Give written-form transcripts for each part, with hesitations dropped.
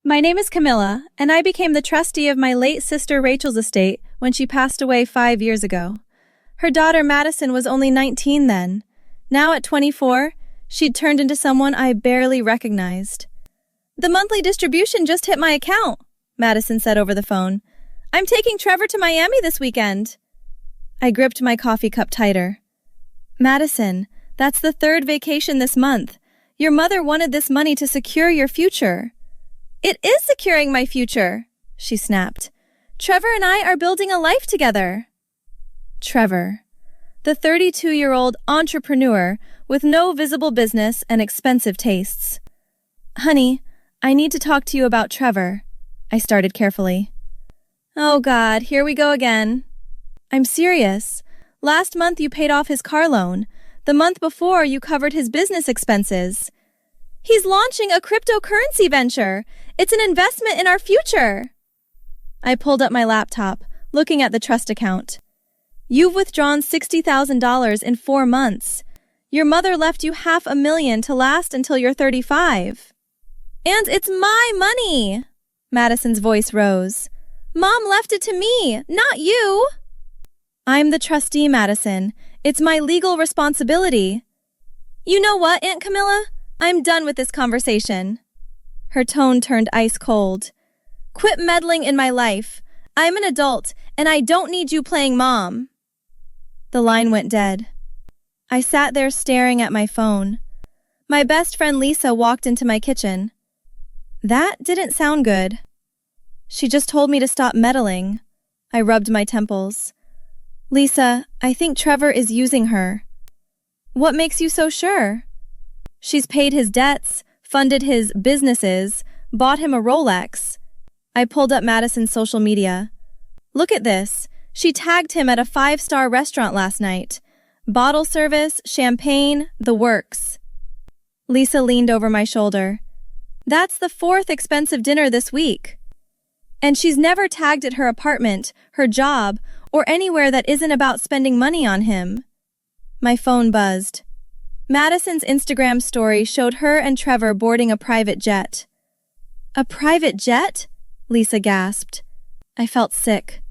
My name is Camilla, and I became the trustee of my late sister Rachel's estate when she passed away 5 years ago. Her daughter Madison was only 19 then. Now at 24, she'd turned into someone I barely recognized. "The monthly distribution just hit my account," Madison said over the phone. "I'm taking Trevor to Miami this weekend." I gripped my coffee cup tighter. "Madison, that's the third vacation this month. Your mother wanted this money to secure your future." "It is securing my future," she snapped. "Trevor and I are building a life together." Trevor, the 32-year-old entrepreneur with no visible business and expensive tastes. "Honey, I need to talk to you about Trevor," I started carefully. "Oh God, here we go again." "I'm serious. Last month you paid off his car loan. The month before you covered his business expenses. He's launching a cryptocurrency venture. It's an investment in our future." I pulled up my laptop, looking at the trust account. "You've withdrawn $60,000 in 4 months. Your mother left you $500,000 to last until you're 35. "And it's my money!" Madison's voice rose. "Mom left it to me, not you." "I'm the trustee, Madison. It's my legal responsibility." "You know what, Aunt Camilla? I'm done with this conversation." Her tone turned ice cold. "Quit meddling in my life. I'm an adult, and I don't need you playing mom." The line went dead. I sat there staring at my phone. My best friend Lisa walked into my kitchen. That didn't sound good. "She just told me to stop meddling." I rubbed my temples. "Lisa, I think Trevor is using her." "What makes you so sure?" "She's paid his debts, funded his businesses, bought him a Rolex." I pulled up Madison's social media. "Look at this. She tagged him at a 5-star restaurant last night. Bottle service, champagne, the works." Lisa leaned over my shoulder. "That's the 4th expensive dinner this week. And she's never tagged at her apartment, her job, or anywhere that isn't about spending money on him." My phone buzzed. Madison's Instagram story showed her and Trevor boarding a private jet. "A private jet?" Lisa gasped. I felt sick.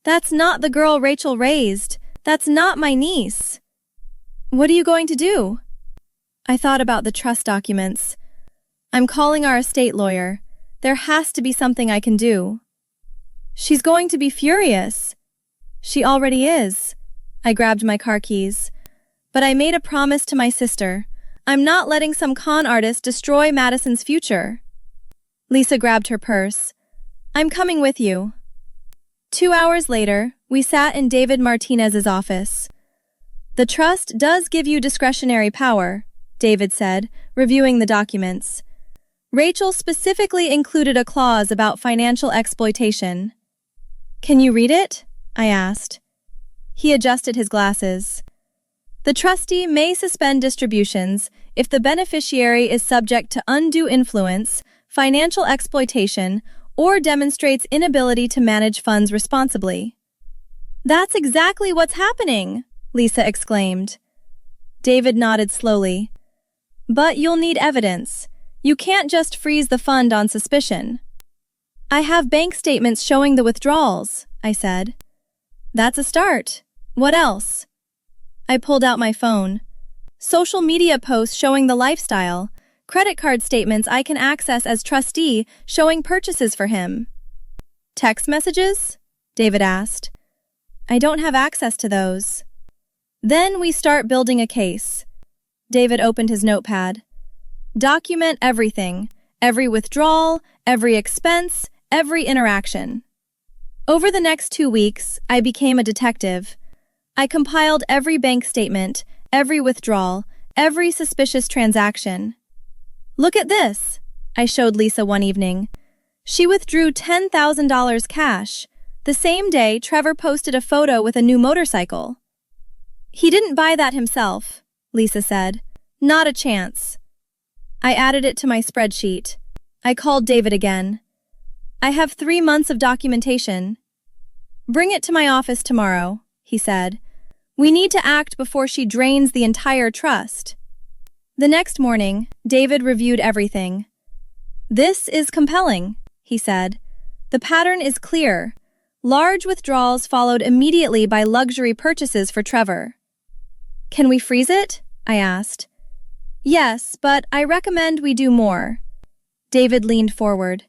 "That's not the girl Rachel raised. That's not my niece." "What are you going to do?" I thought about the trust documents. "I'm calling our estate lawyer. There has to be something I can do." "She's going to be furious." "She already is." I grabbed my car keys. "But I made a promise to my sister. I'm not letting some con artist destroy Madison's future." Lisa grabbed her purse. "I'm coming with you." 2 hours later, we sat in David Martinez's office. "The trust does give you discretionary power," David said, reviewing the documents. "Rachel specifically included a clause about financial exploitation." "Can you read it?" I asked. He adjusted his glasses. "The trustee may suspend distributions if the beneficiary is subject to undue influence, financial exploitation, or demonstrates inability to manage funds responsibly." "That's exactly what's happening," Lisa exclaimed. David nodded slowly. "But you'll need evidence. You can't just freeze the fund on suspicion." "I have bank statements showing the withdrawals," I said. "That's a start. What else?" I pulled out my phone. "Social media posts showing the lifestyle. Credit card statements I can access as trustee showing purchases for him." "Text messages?" David asked. "I don't have access to those." "Then we start building a case." David opened his notepad. "Document everything. Every withdrawal, every expense, every interaction." Over the next 2 weeks, I became a detective. I compiled every bank statement, every withdrawal, every suspicious transaction. "Look at this," I showed Lisa one evening. She withdrew $10,000 cash. The same day, Trevor posted a photo with a new motorcycle. "He didn't buy that himself," Lisa said. "Not a chance." I added it to my spreadsheet. I called David again. "I have 3 months of documentation." "Bring it to my office tomorrow," he said. "We need to act before she drains the entire trust." The next morning, David reviewed everything. This is compelling, he said. The pattern is clear. Large withdrawals followed immediately by luxury purchases for Trevor. Can we freeze it? I asked. Yes, but I recommend we do more. David leaned forward.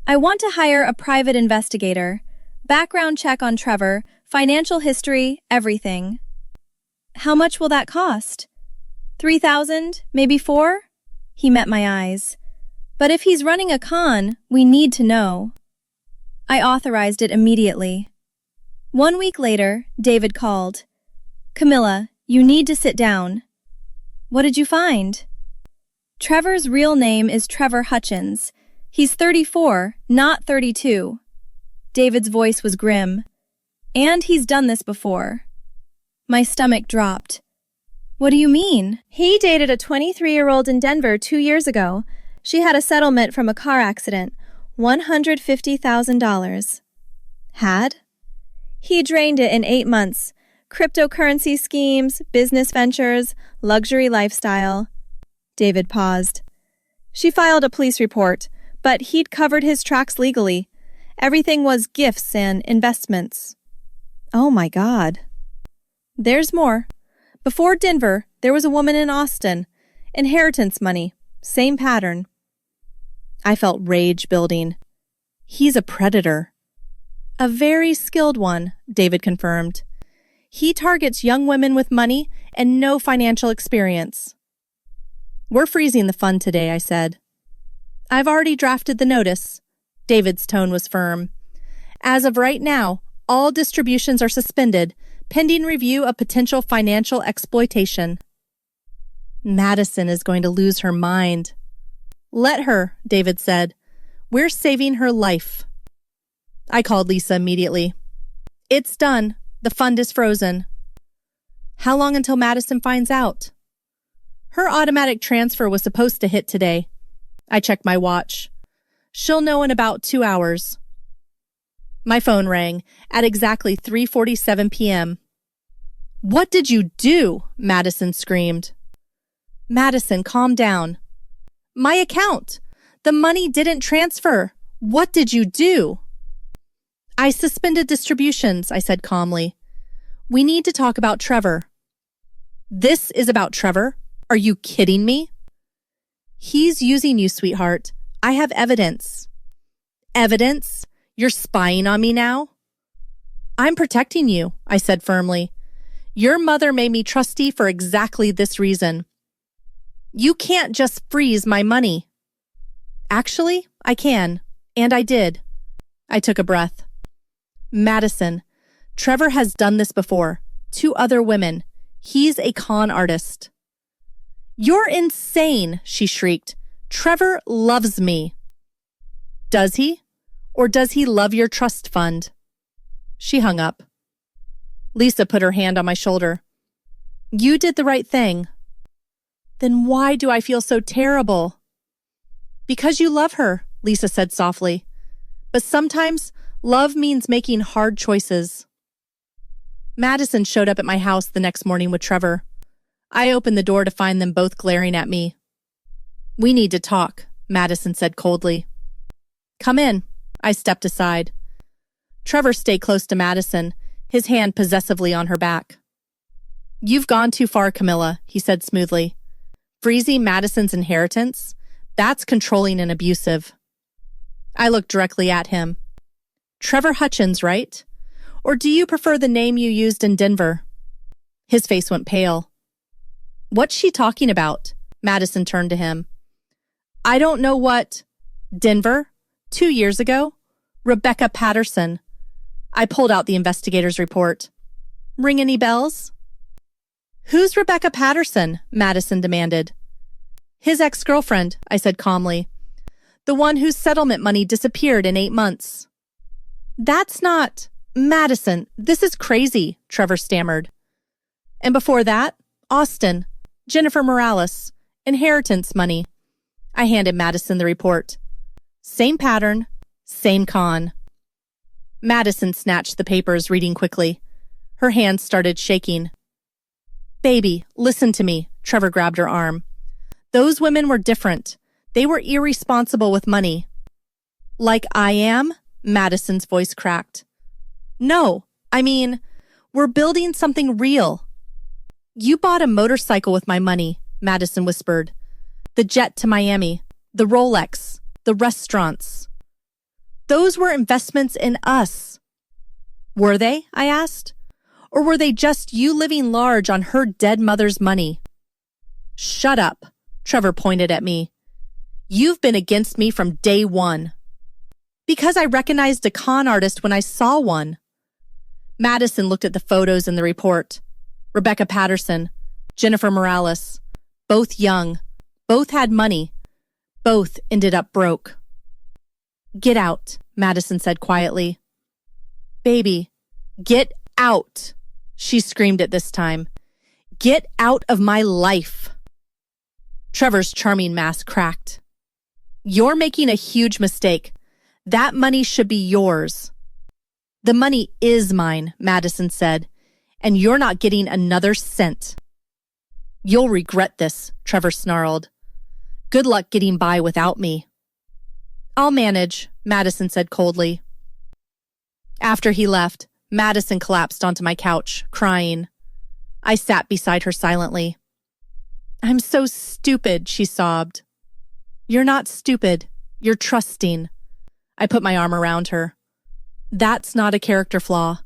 I want to hire a private investigator. Background check on Trevor, financial history, everything. How much will that cost? 3,000, maybe 4? He met my eyes. But if he's running a con, we need to know. I authorized it immediately. 1 week later, David called. Camilla, you need to sit down. What did you find? Trevor's real name is Trevor Hutchins. He's 34, not 32. David's voice was grim. And he's done this before. My stomach dropped. What do you mean? He dated a 23-year-old in Denver 2 years ago. She had a settlement from a car accident, $150,000. Had? He drained it in 8 months. Cryptocurrency schemes, business ventures, luxury lifestyle. David paused. She filed a police report, but he'd covered his tracks legally. Everything was gifts and investments. Oh my God. There's more. Before Denver, there was a woman in Austin. Inheritance money. Same pattern. I felt rage building. He's a predator. A very skilled one, David confirmed. He targets young women with money and no financial experience. We're freezing the fund today, I said. I've already drafted the notice. David's tone was firm. As of right now, all distributions are suspended, pending review of potential financial exploitation. Madison is going to lose her mind. Let her, David said. We're saving her life. I called Lisa immediately. It's done. The fund is frozen. How long until Madison finds out? Her automatic transfer was supposed to hit today. I checked my watch. She'll know in about 2 hours. My phone rang at exactly 3:47 p.m. What did you do? Madison screamed. Madison, calm down. My account. The money didn't transfer. What did you do? I suspended distributions, I said calmly. We need to talk about Trevor. This is about Trevor? Are you kidding me? He's using you, sweetheart. I have evidence. Evidence? You're spying on me now? I'm protecting you, I said firmly. Your mother made me trustee for exactly this reason. You can't just freeze my money. Actually, I can, and I did. I took a breath. Madison, Trevor has done this before. 2 other women. He's a con artist. You're insane, she shrieked. Trevor loves me. Does he? Or does he love your trust fund? She hung up. Lisa put her hand on my shoulder. You did the right thing. Then why do I feel so terrible? Because you love her, Lisa said softly. But sometimes love means making hard choices. Madison showed up at my house the next morning with Trevor. I opened the door to find them both glaring at me. We need to talk, Madison said coldly. Come in. I stepped aside. Trevor stayed close to Madison, his hand possessively on her back. You've gone too far, Camilla, he said smoothly. Freezing Madison's inheritance? That's controlling and abusive. I looked directly at him. Trevor Hutchins, right? Or do you prefer the name you used in Denver? His face went pale. What's she talking about? Madison turned to him. I don't know what... Denver? 2 years ago? Rebecca Patterson. I pulled out the investigator's report. Ring any bells? Who's Rebecca Patterson? Madison demanded. His ex-girlfriend, I said calmly. The one whose settlement money disappeared in 8 months. That's not... Madison, this is crazy, Trevor stammered. And before that, Austin, Jennifer Morales, inheritance money. I handed Madison the report. Same pattern, same con. Madison snatched the papers, reading quickly. Her hands started shaking. Baby, listen to me, Trevor grabbed her arm. Those women were different. They were irresponsible with money. Like I am? Madison's voice cracked. No, I mean, we're building something real. You bought a motorcycle with my money, Madison whispered. The jet to Miami, the Rolex, the restaurants. Those were investments in us. Were they? I asked. Or were they just you living large on her dead mother's money? Shut up, Trevor pointed at me. You've been against me from day one. Because I recognized a con artist when I saw one. Madison looked at the photos in the report. Rebecca Patterson, Jennifer Morales, both young, both had money, both ended up broke. Get out, Madison said quietly. Baby, get out, she screamed at this time. Get out of my life. Trevor's charming mask cracked. You're making a huge mistake. That money should be yours. The money is mine, Madison said, and you're not getting another cent. You'll regret this, Trevor snarled. Good luck getting by without me. I'll manage, Madison said coldly. After he left, Madison collapsed onto my couch, crying. I sat beside her silently. I'm so stupid, she sobbed. You're not stupid. You're trusting. I put my arm around her. That's not a character flaw.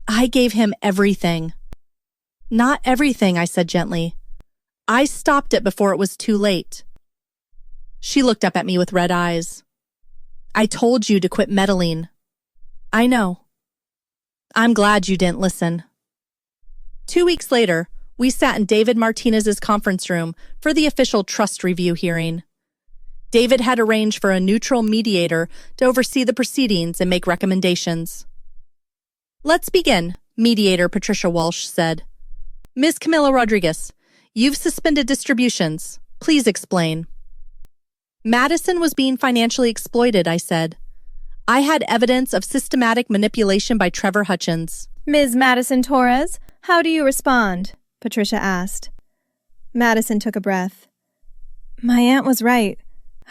I gave him everything. Not everything, I said gently. I stopped it before it was too late. She looked up at me with red eyes. I told you to quit meddling. I know. I'm glad you didn't listen. 2 weeks later, we sat in David Martinez's conference room for the official trust review hearing. David had arranged for a neutral mediator to oversee the proceedings and make recommendations. Let's begin, mediator Patricia Walsh said. Ms. Camila Rodriguez, you've suspended distributions. Please explain. Madison was being financially exploited, I said. I had evidence of systematic manipulation by Trevor Hutchins. Ms. Madison Torres, how do you respond? Patricia asked. Madison took a breath. My aunt was right.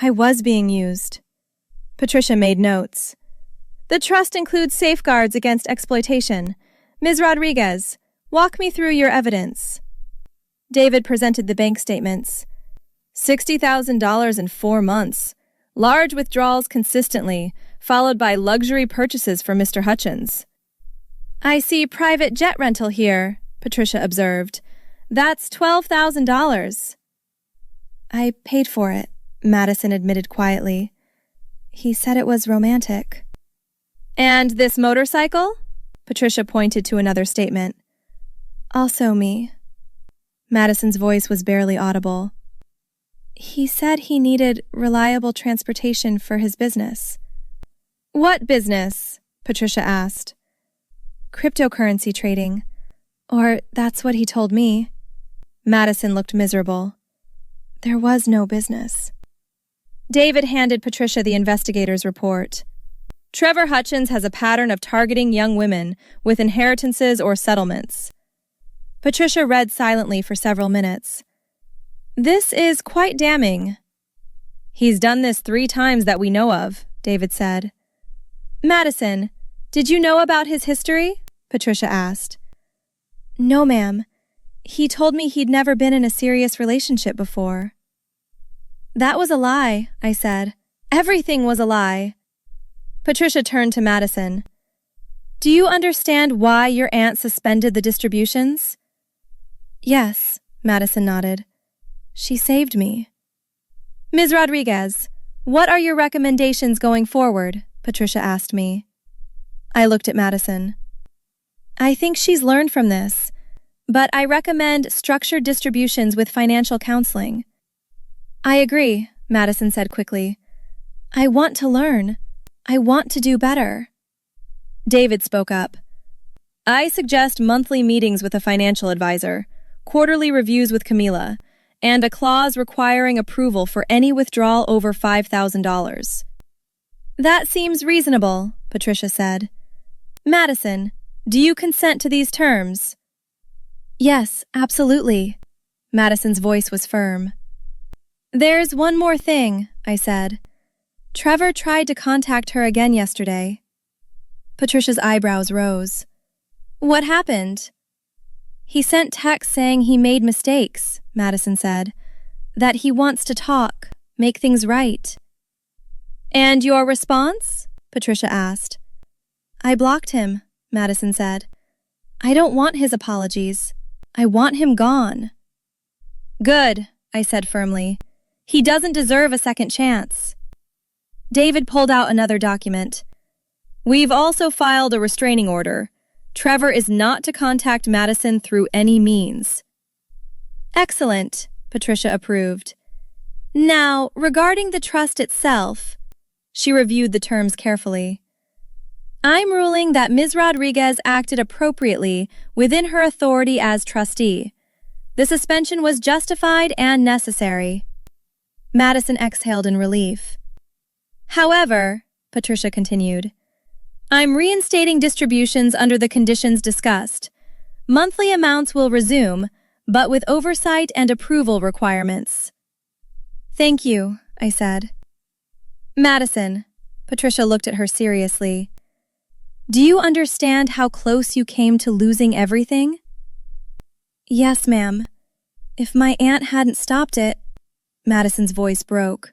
I was being used. Patricia made notes. The trust includes safeguards against exploitation. Ms. Rodriguez, walk me through your evidence. David presented the bank statements. $60,000 in 4 months. Large withdrawals consistently, followed by luxury purchases for Mr. Hutchins. I see private jet rental here, Patricia observed. That's $12,000. I paid for it, Madison admitted quietly. He said it was romantic. And this motorcycle? Patricia pointed to another statement. Also me. Madison's voice was barely audible. He said he needed reliable transportation for his business. What business? Patricia asked. Cryptocurrency trading. Or that's what he told me. Madison looked miserable. There was no business. David handed Patricia the investigator's report. Trevor Hutchins has a pattern of targeting young women with inheritances or settlements. Patricia read silently for several minutes. This is quite damning. He's done this 3 times that we know of, David said. Madison, did you know about his history? Patricia asked. No, ma'am. He told me he'd never been in a serious relationship before. That was a lie, I said. Everything was a lie. Patricia turned to Madison. Do you understand why your aunt suspended the distributions? Yes, Madison nodded. She saved me. Ms. Rodriguez, what are your recommendations going forward? Patricia asked me. I looked at Madison. I think she's learned from this, but I recommend structured distributions with financial counseling. I agree, Madison said quickly. I want to learn. I want to do better. David spoke up. I suggest monthly meetings with a financial advisor, quarterly reviews with Camila, and a clause requiring approval for any withdrawal over $5,000. That seems reasonable, Patricia said. Madison, do you consent to these terms? Yes, absolutely. Madison's voice was firm. There's one more thing, I said. Trevor tried to contact her again yesterday. Patricia's eyebrows rose. What happened? He sent texts saying he made mistakes, Madison said. That he wants to talk, make things right. And your response? Patricia asked. I blocked him, Madison said. I don't want his apologies. I want him gone. Good, I said firmly. He doesn't deserve a second chance. David pulled out another document. We've also filed a restraining order. Trevor is not to contact Madison through any means. Excellent, Patricia approved. Now, regarding the trust itself, she reviewed the terms carefully. I'm ruling that Ms. Rodriguez acted appropriately within her authority as trustee. The suspension was justified and necessary. Madison exhaled in relief. However, Patricia continued, I'm reinstating distributions under the conditions discussed. Monthly amounts will resume, but with oversight and approval requirements. Thank you, I said. Madison, Patricia looked at her seriously. Do you understand how close you came to losing everything? Yes, ma'am. If my aunt hadn't stopped it, Madison's voice broke.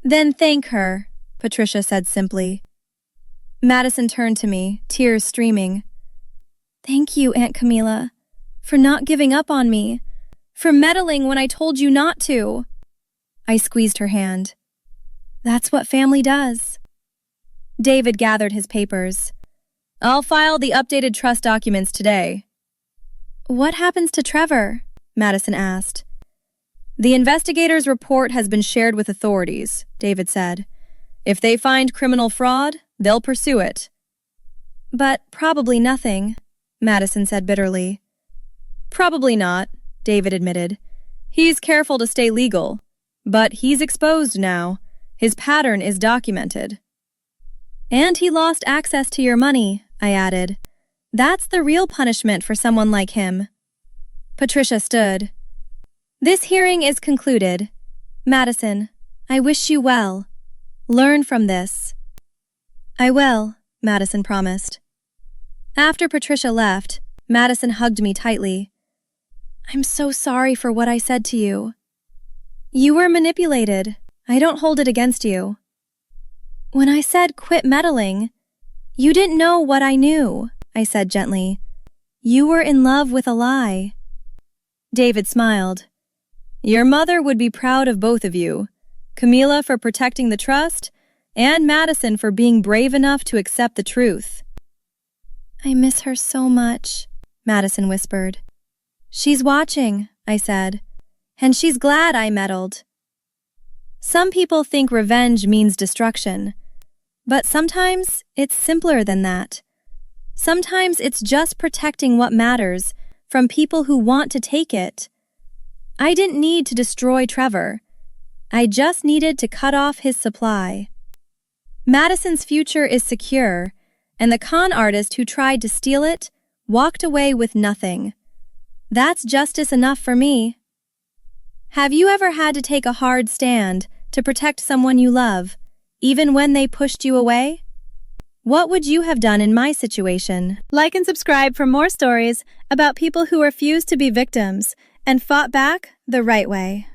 Then thank her, Patricia said simply. Madison turned to me, tears streaming. Thank you, Aunt Camila, for not giving up on me, for meddling when I told you not to. I squeezed her hand. That's what family does. David gathered his papers. I'll file the updated trust documents today. What happens to Trevor? Madison asked. The investigator's report has been shared with authorities, David said. If they find criminal fraud, they'll pursue it. But probably nothing, Madison said bitterly. Probably not, David admitted. He's careful to stay legal. But he's exposed now. His pattern is documented. And he lost access to your money, I added. That's the real punishment for someone like him. Patricia stood. This hearing is concluded. Madison, I wish you well. Learn from this. I will, Madison promised. After Patricia left, Madison hugged me tightly. I'm so sorry for what I said to you. You were manipulated. I don't hold it against you. When I said quit meddling, you didn't know what I knew, I said gently. You were in love with a lie. David smiled. Your mother would be proud of both of you, Camila for protecting the trust, and Madison for being brave enough to accept the truth. I miss her so much, Madison whispered. She's watching, I said, and she's glad I meddled. Some people think revenge means destruction, but sometimes it's simpler than that. Sometimes it's just protecting what matters from people who want to take it. I didn't need to destroy Trevor. I just needed to cut off his supply. Madison's future is secure, and the con artist who tried to steal it walked away with nothing. That's justice enough for me. Have you ever had to take a hard stand to protect someone you love, even when they pushed you away? What would you have done in my situation? Like and subscribe for more stories about people who refused to be victims and fought back the right way.